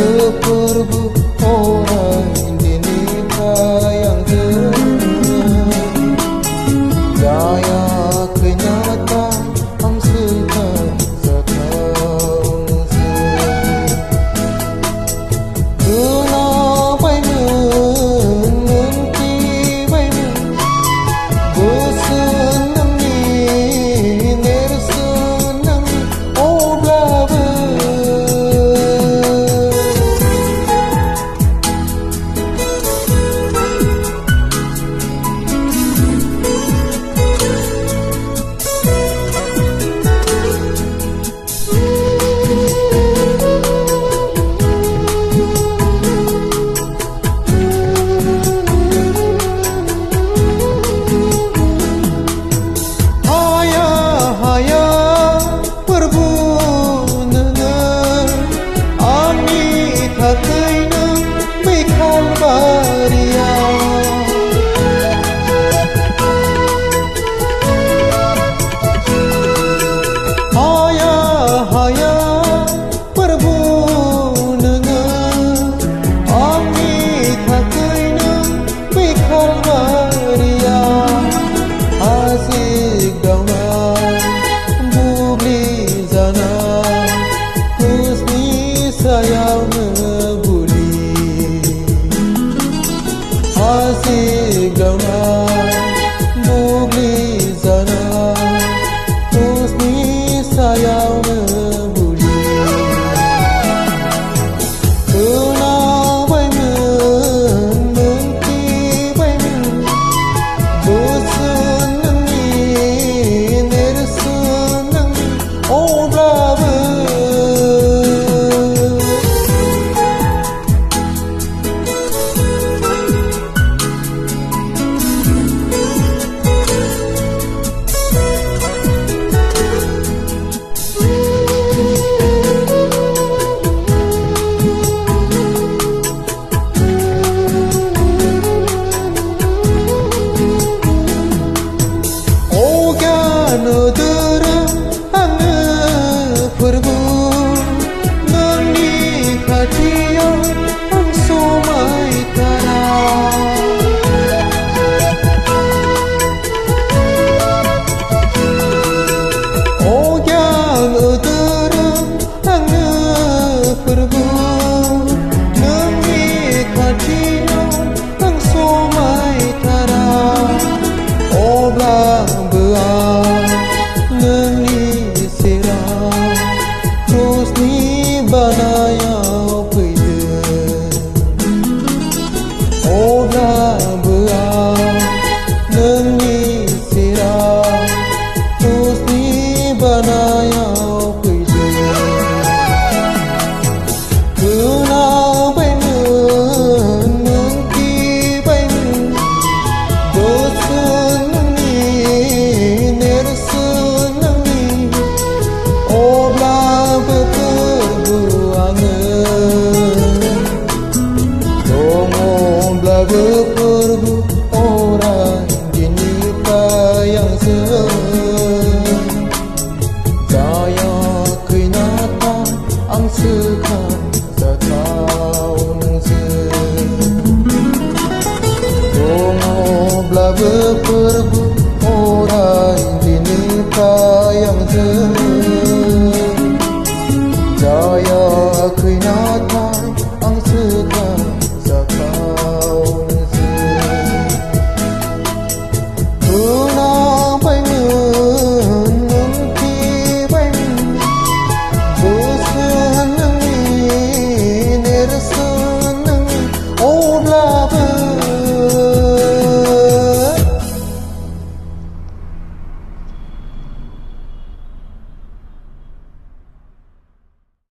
beperbu orang dinikah yang gaya kenyataan ang sekan setahun kenapa menanti bayi bersenang ni nersenang oh blaber sayang ngebuli asik gauna bugli zana terus ni sayang ngebuli kenal bayi menanti bayi bersenang ni nersenang oh blaber banayau peyden oh beah nengi sirah terus ni banayau peyden kenal bayi menanti bayi bersenang ni nersenang ni oh blaber beperbu orang dinikah yang gaya kenyataan ang sekan setahun beperbu orang dinikah yang